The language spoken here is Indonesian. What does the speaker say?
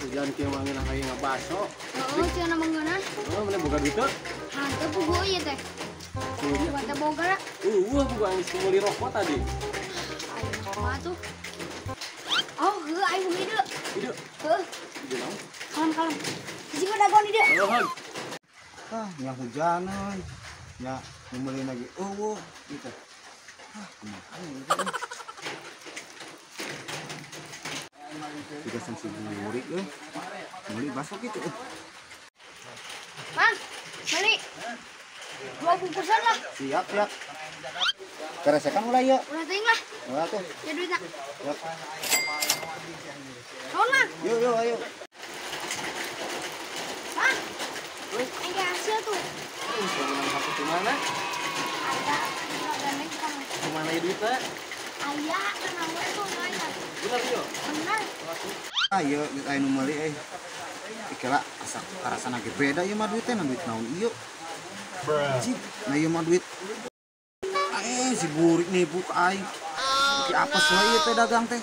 Jangan kieu mah ngeunah kayak ngabaso. Oh, cenah mangeunah. Oh, mana boga duit teh? Hanteu puguh ieu teh. Buat teh boga lah. Boga geus meuli rokok tadi. Ayo mah tuh. Oh, heuh ayo ide. Ide. Heuh. Ide naon? Kalem-kalem. Hiji mah dagon ide. Heuh. Nya hujanan. Nya meuli lagi eueuh gitu. Kumaha ieu? Tiga sanksi burik meuli baso gitu. Mang, beli. 2 bungkusan lah. Siap. Keresekan ulah ieu. Udah teuing lah. Ulah tuh. Ya duitna. Siap. Naon, Mang? Yuk ayo. Mang. Engke hasil tuh. Penggunaan kartu di mana? Ada gandeng kamu. Di mana ieu duit teh? Aya, kenal we tuh aya. Bener yo. Bener. Ayo kita anu meuli Ikela asa karasana ge beda ieu mah duit teh duit naon ieu. Cik, nah ieu mah duit. Si burik nipu ka aing. Ki apes we ieu teh dagang teh.